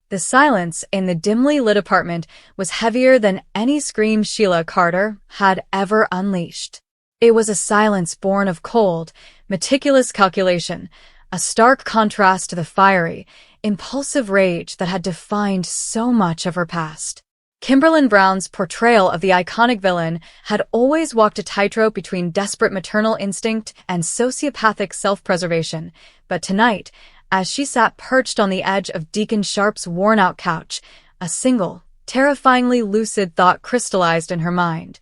The silence in the dimly lit apartment was heavier than any scream Sheila Carter had ever unleashed. It was a silence born of cold, meticulous calculation, a stark contrast to the fiery, impulsive rage that had defined so much of her past. Kimberlin Brown's portrayal of the iconic villain had always walked a tightrope between desperate maternal instinct and sociopathic self-preservation, but tonight, as she sat perched on the edge of Deacon Sharp's worn-out couch, a single, terrifyingly lucid thought crystallized in her mind.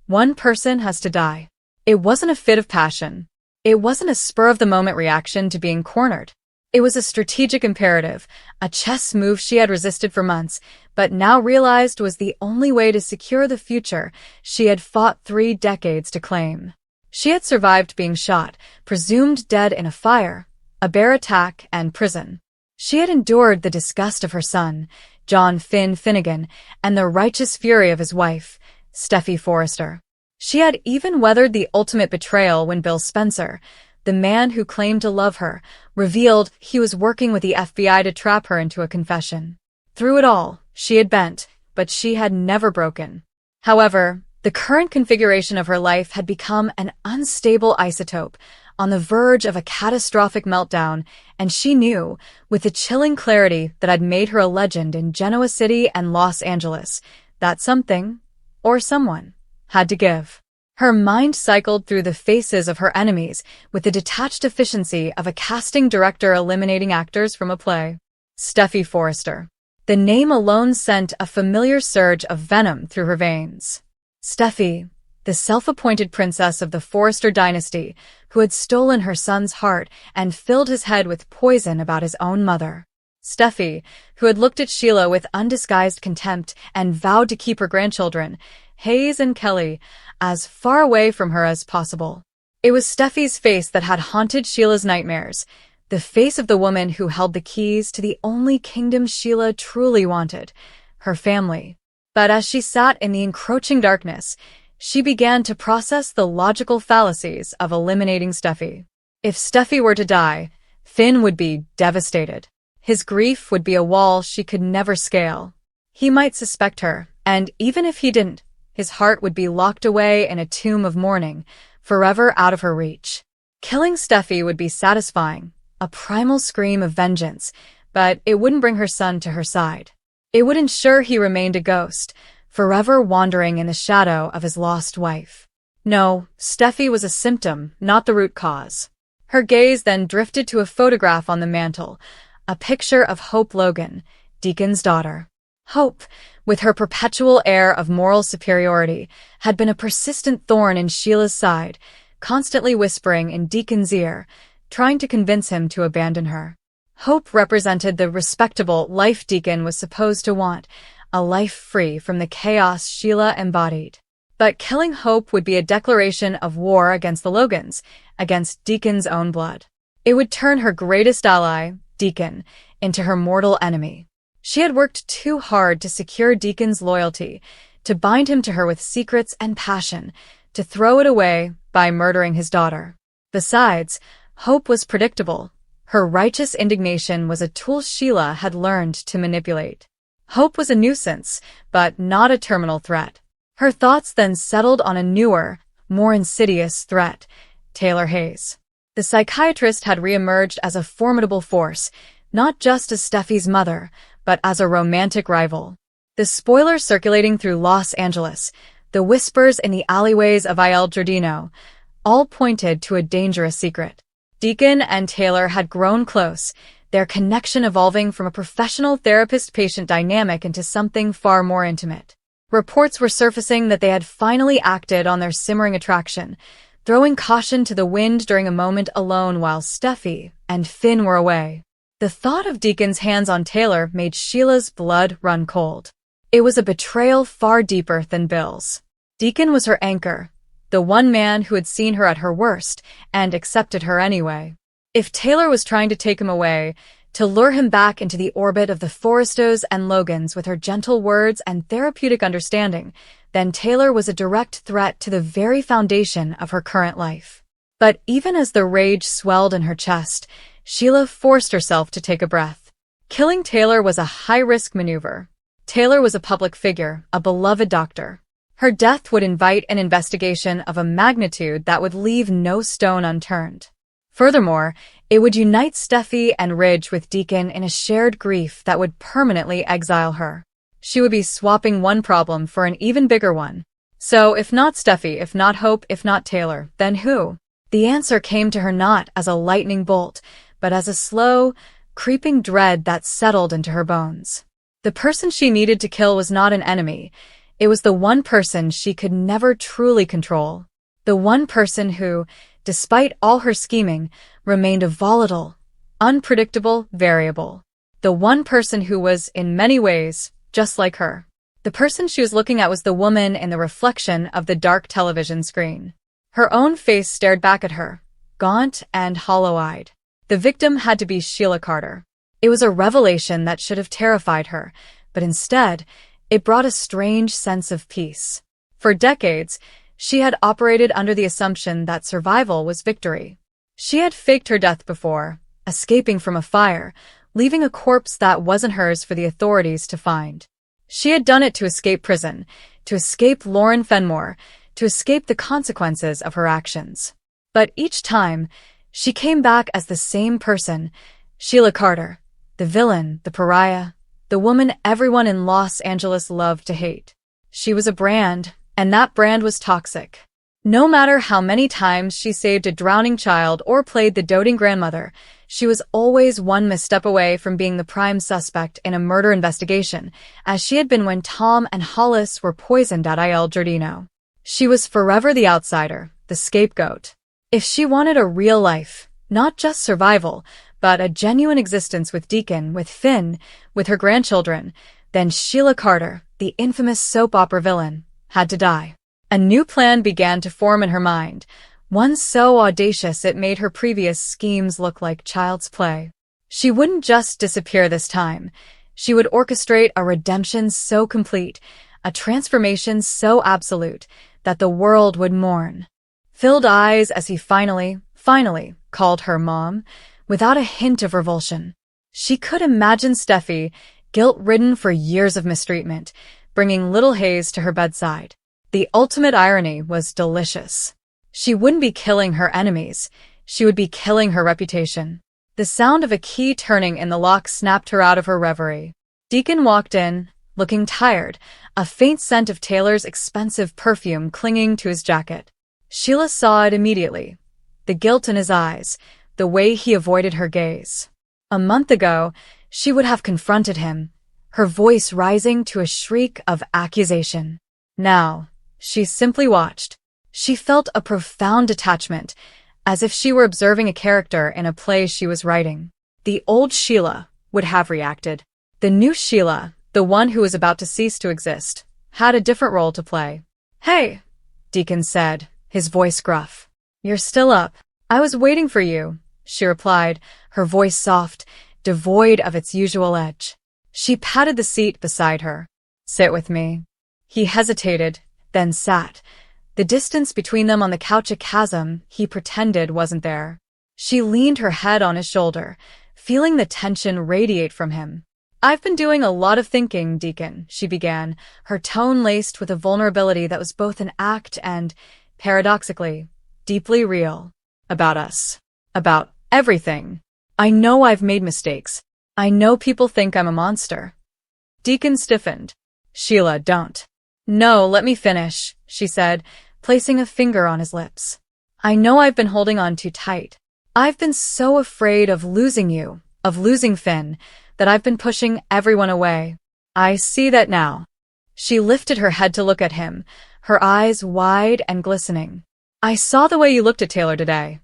One person has to die. It wasn't a fit of passion. It wasn't a spur-of-the-moment reaction to being cornered. It was a strategic imperative, a chess move she had resisted for months, but now realized was the only way to secure the future she had fought 3 decades to claim. She had survived being shot, presumed dead in a fire, a bear attack, and prison. She had endured the disgust of her son, John Finn Finnegan, and the righteous fury of his wife, Steffi Forrester. She had even weathered the ultimate betrayal when Bill Spencer, the man who claimed to love her, revealed he was working with the FBI to trap her into a confession. Through it all, she had bent, but she had never broken. However, the current configuration of her life had become an unstable isotope, on the verge of a catastrophic meltdown, and she knew, with the chilling clarity that had made her a legend in Genoa City and Los Angeles, that something, or someone, had to give. Her mind cycled through the faces of her enemies with the detached efficiency of a casting director eliminating actors from a play. Steffi Forrester. The name alone sent a familiar surge of venom through her veins. Steffi, the self-appointed princess of the Forrester dynasty, who had stolen her son's heart and filled his head with poison about his own mother. Steffi, who had looked at Sheila with undisguised contempt and vowed to keep her grandchildren, Hayes and Kelly, as far away from her as possible. It was Steffi's face that had haunted Sheila's nightmares, the face of the woman who held the keys to the only kingdom Sheila truly wanted, her family. But as she sat in the encroaching darkness, she began to process the logical fallacies of eliminating Steffi. If Steffi were to die, Finn would be devastated. His grief would be a wall she could never scale. He might suspect her, and even if he didn't, his heart would be locked away in a tomb of mourning, forever out of her reach. Killing Steffi would be satisfying, a primal scream of vengeance, but it wouldn't bring her son to her side. It would ensure he remained a ghost, forever wandering in the shadow of his lost wife. No, Steffi was a symptom, not the root cause. Her gaze then drifted to a photograph on the mantel, a picture of Hope Logan, Deacon's daughter. Hope, with her perpetual air of moral superiority, had been a persistent thorn in Sheila's side, constantly whispering in Deacon's ear, trying to convince him to abandon her. Hope represented the respectable life Deacon was supposed to want, a life free from the chaos Sheila embodied. But killing Hope would be a declaration of war against the Logans, against Deacon's own blood. It would turn her greatest ally, Deacon, into her mortal enemy. She had worked too hard to secure Deacon's loyalty, to bind him to her with secrets and passion, to throw it away by murdering his daughter. Besides, Hope was predictable. Her righteous indignation was a tool Sheila had learned to manipulate. Hope was a nuisance, but not a terminal threat. Her thoughts then settled on a newer, more insidious threat, Taylor Hayes. The psychiatrist had reemerged as a formidable force, not just as Steffi's mother, but as a romantic rival. The spoilers circulating through Los Angeles, the whispers in the alleyways of Il Giardino, all pointed to a dangerous secret. Deacon and Taylor had grown close, their connection evolving from a professional therapist-patient dynamic into something far more intimate. Reports were surfacing that they had finally acted on their simmering attraction, throwing caution to the wind during a moment alone while Steffi and Finn were away. The thought of Deacon's hands on Taylor made Sheila's blood run cold. It was a betrayal far deeper than Bill's. Deacon was her anchor, the one man who had seen her at her worst and accepted her anyway. If Taylor was trying to take him away, to lure him back into the orbit of the Forrestos and Logans with her gentle words and therapeutic understanding, then Taylor was a direct threat to the very foundation of her current life. But even as the rage swelled in her chest, Sheila forced herself to take a breath. Killing Taylor was a high-risk maneuver. Taylor was a public figure, a beloved doctor. Her death would invite an investigation of a magnitude that would leave no stone unturned. Furthermore, it would unite Steffi and Ridge with Deacon in a shared grief that would permanently exile her. She would be swapping one problem for an even bigger one. So, if not Steffi, if not Hope, if not Taylor, then who? The answer came to her not as a lightning bolt, but as a slow, creeping dread that settled into her bones. The person she needed to kill was not an enemy. It was the one person she could never truly control. The one person who, despite all her scheming, remained a volatile, unpredictable variable. The one person who was, in many ways, just like her. The person she was looking at was the woman in the reflection of the dark television screen. Her own face stared back at her, gaunt and hollow-eyed. The victim had to be Sheila Carter. It was a revelation that should have terrified her, but instead, it brought a strange sense of peace. For decades, she had operated under the assumption that survival was victory. She had faked her death before, escaping from a fire, leaving a corpse that wasn't hers for the authorities to find. She had done it to escape prison, to escape Lauren Fenmore, to escape the consequences of her actions. But each time, she came back as the same person, Sheila Carter, the villain, the pariah, the woman everyone in Los Angeles loved to hate. She was a brand, and that brand was toxic. No matter how many times she saved a drowning child or played the doting grandmother, she was always one misstep away from being the prime suspect in a murder investigation, as she had been when Tom and Hollis were poisoned at Il Giardino. She was forever the outsider, the scapegoat. If she wanted a real life, not just survival, but a genuine existence with Deacon, with Finn, with her grandchildren, then Sheila Carter, the infamous soap opera villain, had to die. A new plan began to form in her mind, one so audacious it made her previous schemes look like child's play. She wouldn't just disappear this time. She would orchestrate a redemption so complete, a transformation so absolute, that the world would mourn. Filled eyes as he finally called her mom, without a hint of revulsion. She could imagine Steffi, guilt-ridden for years of mistreatment, bringing little Hayes to her bedside. The ultimate irony was delicious. She wouldn't be killing her enemies, she would be killing her reputation. The sound of a key turning in the lock snapped her out of her reverie. Deacon walked in, looking tired, a faint scent of Taylor's expensive perfume clinging to his jacket. Sheila saw it immediately. The guilt in his eyes, the way he avoided her gaze. A month ago, she would have confronted him, her voice rising to a shriek of accusation. Now, she simply watched. She felt a profound detachment, as if she were observing a character in a play she was writing. The old Sheila would have reacted. The new Sheila, the one who was about to cease to exist, had a different role to play. "Hey," Deacon said, his voice gruff. "You're still up. I was waiting for you," she replied, her voice soft, devoid of its usual edge. She patted the seat beside her. "Sit with me." He hesitated, then sat. The distance between them on the couch a chasm he pretended wasn't there. She leaned her head on his shoulder, feeling the tension radiate from him. "I've been doing a lot of thinking, Deacon," she began, her tone laced with a vulnerability that was both an act and, paradoxically, deeply real. "About us. About everything. I know I've made mistakes. I know people think I'm a monster." Deacon stiffened. "Sheila, don't." "No, let me finish," she said, placing a finger on his lips. "I know I've been holding on too tight. I've been so afraid of losing you, of losing Finn, that I've been pushing everyone away. I see that now." She lifted her head to look at him, her eyes wide and glistening. "I saw the way you looked at Taylor today."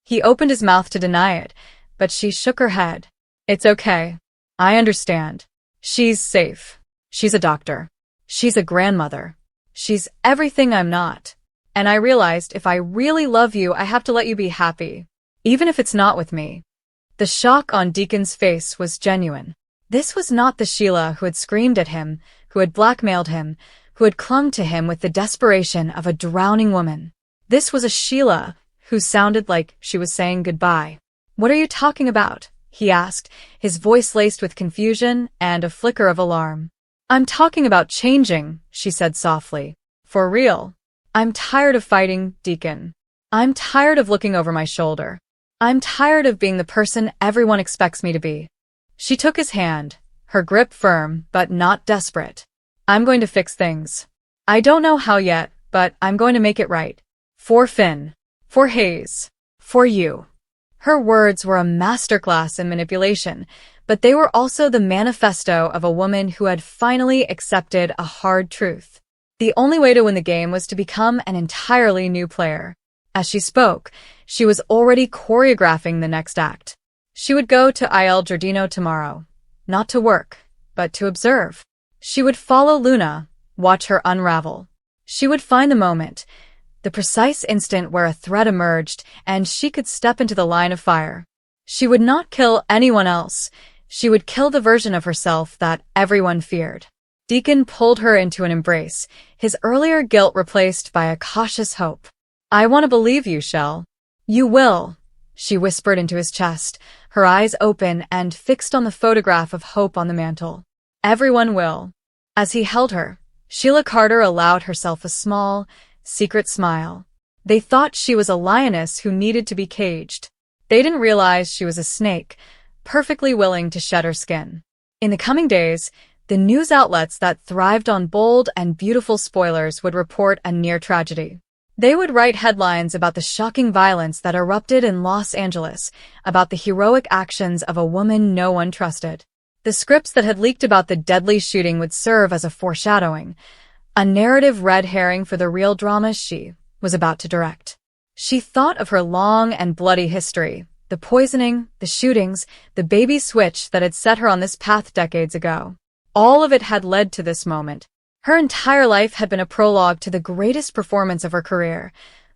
He opened his mouth to deny it, but she shook her head. "It's okay. I understand. She's safe. She's a doctor. She's a grandmother. She's everything I'm not. And I realized if I really love you, I have to let you be happy, even if it's not with me." The shock on Deacon's face was genuine. This was not the Sheila who had screamed at him, who had blackmailed him, who had clung to him with the desperation of a drowning woman. This was a Sheila who sounded like she was saying goodbye. "What are you talking about?" he asked, his voice laced with confusion and a flicker of alarm. I'm talking about changing, she said softly. For real. I'm tired of fighting, Deacon. I'm tired of looking over my shoulder. I'm tired of being the person everyone expects me to be. She took his hand, her grip firm but not desperate. I'm going to fix things. I don't know how yet, but I'm going to make it right. For Finn. For Hayes. For you. Her words were a masterclass in manipulation, but they were also the manifesto of a woman who had finally accepted a hard truth. The only way to win the game was to become an entirely new player. As she spoke, she was already choreographing the next act. She would go to Il Giardino tomorrow, not to work, but to observe. She would follow Luna, watch her unravel. She would find the moment, the precise instant where a threat emerged and she could step into the line of fire. She would not kill anyone else. She would kill the version of herself that everyone feared. Deacon pulled her into an embrace, his earlier guilt replaced by a cautious hope. I want to believe you, Shell. You will, she whispered into his chest, her eyes open and fixed on the photograph of Hope on the mantel. Everyone will. As he held her, Sheila Carter allowed herself a small, secret smile. They thought she was a lioness who needed to be caged. They didn't realize she was a snake, perfectly willing to shed her skin. In the coming days, the news outlets that thrived on bold and beautiful spoilers would report a near tragedy. They would write headlines about the shocking violence that erupted in Los Angeles, about the heroic actions of a woman no one trusted. The scripts that had leaked about the deadly shooting would serve as a foreshadowing, a narrative red herring for the real drama she was about to direct. She thought of her long and bloody history, the poisoning, the shootings, the baby switch that had set her on this path decades ago. All of it had led to this moment. Her entire life had been a prologue to the greatest performance of her career,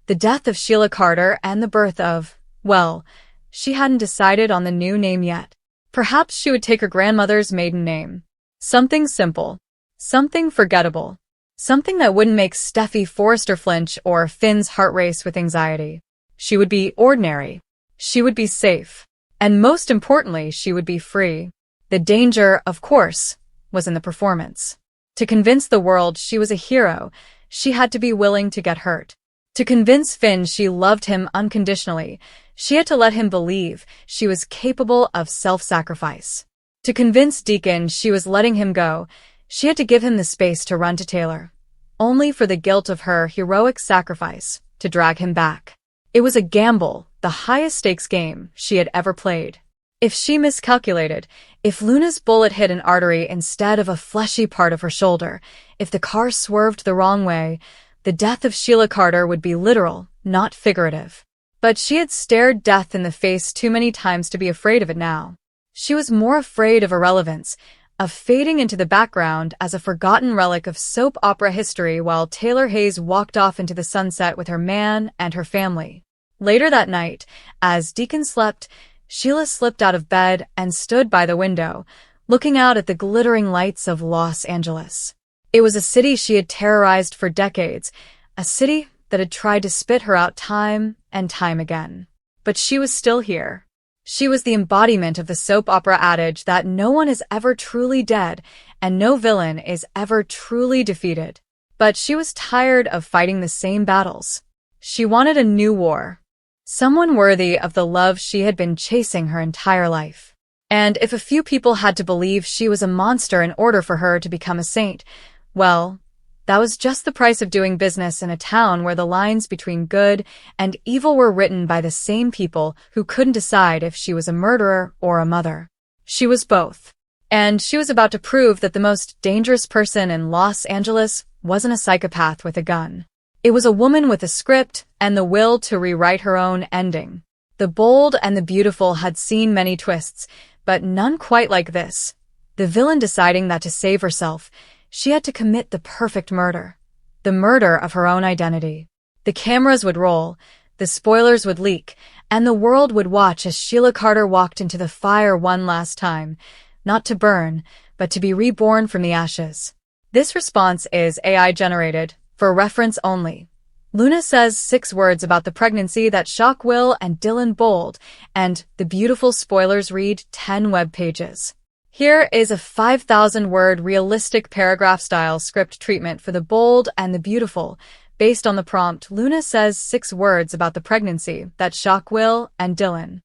the death of Sheila Carter and the birth of, well, she hadn't decided on the new name yet. Perhaps she would take her grandmother's maiden name. Something simple. Something forgettable. Something that wouldn't make Steffi Forrester flinch or Finn's heart race with anxiety. She would be ordinary. She would be safe. And most importantly, she would be free. The danger, of course, was in the performance. To convince the world she was a hero, she had to be willing to get hurt. To convince Finn she loved him unconditionally, she had to let him believe she was capable of self-sacrifice. To convince Deacon she was letting him go, she had to give him the space to run to Taylor, only for the guilt of her heroic sacrifice to drag him back. It was a gamble, the highest stakes game she had ever played. If she miscalculated, if Luna's bullet hit an artery instead of a fleshy part of her shoulder, if the car swerved the wrong way, the death of Sheila Carter would be literal, not figurative. But she had stared death in the face too many times to be afraid of it now. She was more afraid of irrelevance, of fading into the background as a forgotten relic of soap opera history while Taylor Hayes walked off into the sunset with her man and her family. Later that night, as Deacon slept, Sheila slipped out of bed and stood by the window, looking out at the glittering lights of Los Angeles. It was a city she had terrorized for decades, a city that had tried to spit her out time and time again. But she was still here. She was the embodiment of the soap opera adage that no one is ever truly dead and no villain is ever truly defeated. But she was tired of fighting the same battles. She wanted a new war. Someone worthy of the love she had been chasing her entire life. And if a few people had to believe she was a monster in order for her to become a saint, well, that was just the price of doing business in a town where the lines between good and evil were written by the same people who couldn't decide if she was a murderer or a mother. She was both. And she was about to prove that the most dangerous person in Los Angeles wasn't a psychopath with a gun. It was a woman with a script and the will to rewrite her own ending. The bold and the beautiful had seen many twists, but none quite like this. The villain deciding that to save herself, she had to commit the perfect murder. The murder of her own identity. The cameras would roll, the spoilers would leak, and the world would watch as Sheila Carter walked into the fire one last time, not to burn, but to be reborn from the ashes. This response is AI generated, for reference only. Luna says 6 words about the pregnancy that shock Will and Dylan bold, and the beautiful spoilers read 10 web pages. Here is a 5,000-word realistic paragraph-style script treatment for the bold and the beautiful. Based on the prompt, Luna says 6 words about the pregnancy that shock Will and Dylan.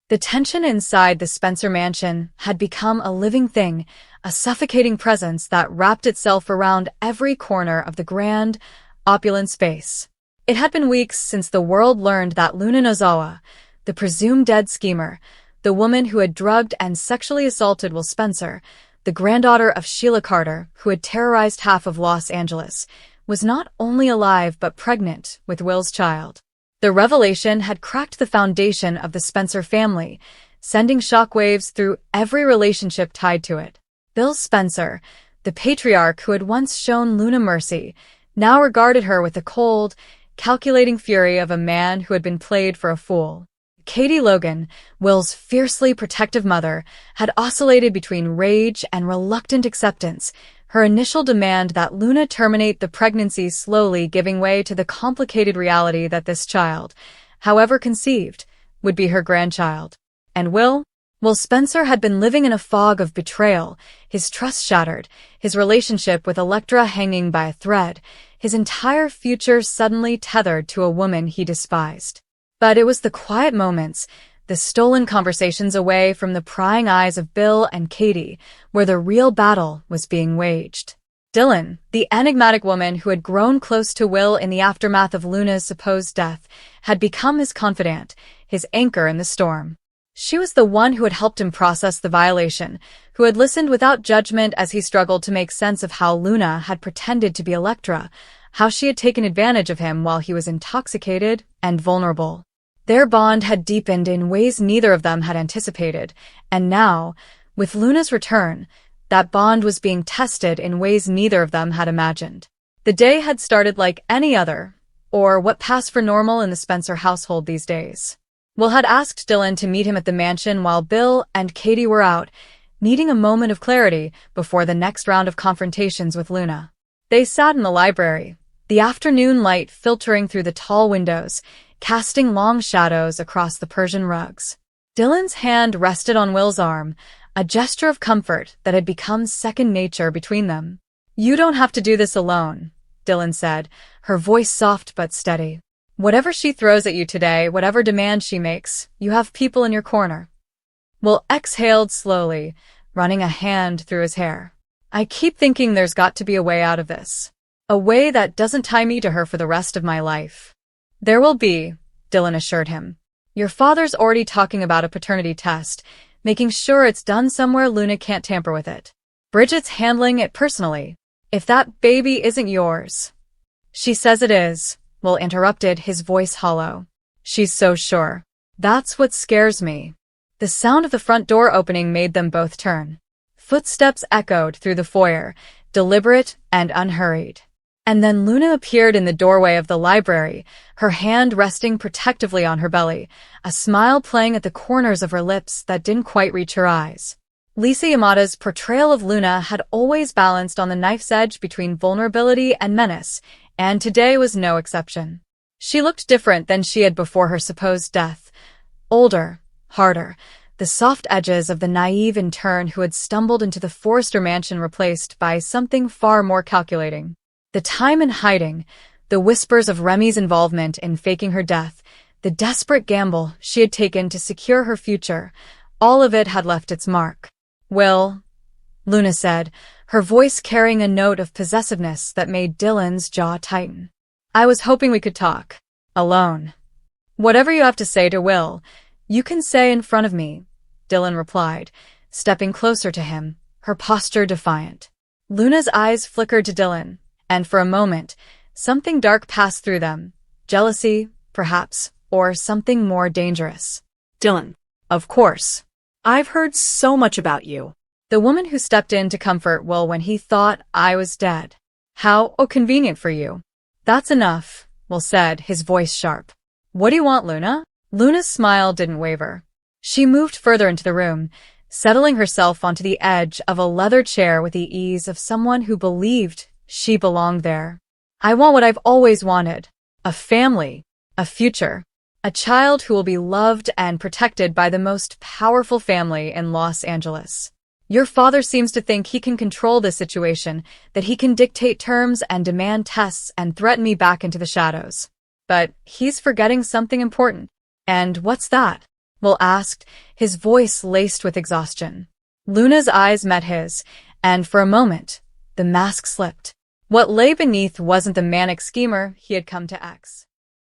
The tension inside the Spencer mansion had become a living thing, a suffocating presence that wrapped itself around every corner of the grand, opulent space. It had been weeks since the world learned that Luna Nozawa, the presumed dead schemer, the woman who had drugged and sexually assaulted Will Spencer, the granddaughter of Sheila Carter, who had terrorized half of Los Angeles, was not only alive but pregnant with Will's child. The revelation had cracked the foundation of the Spencer family, sending shockwaves through every relationship tied to it. Bill Spencer, the patriarch who had once shown Luna mercy, now regarded her with the cold, calculating fury of a man who had been played for a fool. Katie Logan, Will's fiercely protective mother, had oscillated between rage and reluctant acceptance, her initial demand that Luna terminate the pregnancy slowly giving way to the complicated reality that this child, however conceived, would be her grandchild. And Will Spencer had been living in a fog of betrayal, his trust shattered, his relationship with Electra hanging by a thread, his entire future suddenly tethered to a woman he despised. But it was the quiet moments, the stolen conversations away from the prying eyes of Bill and Katie, where the real battle was being waged. Dylan, the enigmatic woman who had grown close to Will in the aftermath of Luna's supposed death, had become his confidant, his anchor in the storm. She was the one who had helped him process the violation, who had listened without judgment as he struggled to make sense of how Luna had pretended to be Electra, how she had taken advantage of him while he was intoxicated and vulnerable. Their bond had deepened in ways neither of them had anticipated, and now, with Luna's return, that bond was being tested in ways neither of them had imagined. The day had started like any other, or what passed for normal in the Spencer household these days. Will had asked Dylan to meet him at the mansion while Bill and Katie were out, needing a moment of clarity before the next round of confrontations with Luna. They sat in the library, the afternoon light filtering through the tall windows, casting long shadows across the Persian rugs. Dylan's hand rested on Will's arm, a gesture of comfort that had become second nature between them. "You don't have to do this alone," Dylan said, her voice soft but steady. "Whatever she throws at you today, whatever demands she makes, you have people in your corner." Will exhaled slowly, running a hand through his hair. "I keep thinking there's got to be a way out of this. A way that doesn't tie me to her for the rest of my life." "There will be," Dylan assured him. "Your father's already talking about a paternity test, making sure it's done somewhere Luna can't tamper with it. Bridget's handling it personally. If that baby isn't yours." "She says it is," Will interrupted, his voice hollow. "She's so sure. That's what scares me." The sound of the front door opening made them both turn. Footsteps echoed through the foyer, deliberate and unhurried. And then Luna appeared in the doorway of the library, her hand resting protectively on her belly, a smile playing at the corners of her lips that didn't quite reach her eyes. Lisa Yamada's portrayal of Luna had always balanced on the knife's edge between vulnerability and menace, and today was no exception. She looked different than she had before her supposed death. Older, harder, the soft edges of the naive intern who had stumbled into the Forrester mansion replaced by something far more calculating. The time in hiding, the whispers of Remy's involvement in faking her death, the desperate gamble she had taken to secure her future, all of it had left its mark. "Will," Luna said, her voice carrying a note of possessiveness that made Dylan's jaw tighten. "I was hoping we could talk. Alone. Whatever you have to say to Will, you can say in front of me," Dylan replied, stepping closer to him, her posture defiant. Luna's eyes flickered to Dylan, and for a moment, something dark passed through them. Jealousy, perhaps, or something more dangerous. "Dylan, "Of course." I've heard so much about you." The woman who stepped in to comfort Will when he thought I was dead. "How convenient for you." "That's enough," Will said, his voice sharp. "What do you want, Luna?" Luna's smile didn't waver. She moved further into the room, settling herself onto the edge of a leather chair with the ease of someone who believed she belonged there. "I want what I've always wanted." a family, a future, a child who will be loved and protected by the most powerful family in Los Angeles. Your father seems to think he can control this situation, that he can dictate terms and demand tests and threaten me back into the shadows. But he's forgetting something important. And what's that? Will asked, his voice laced with exhaustion. Luna's eyes met his, and for a moment, the mask slipped. What lay beneath wasn't the manic schemer he had come to ex.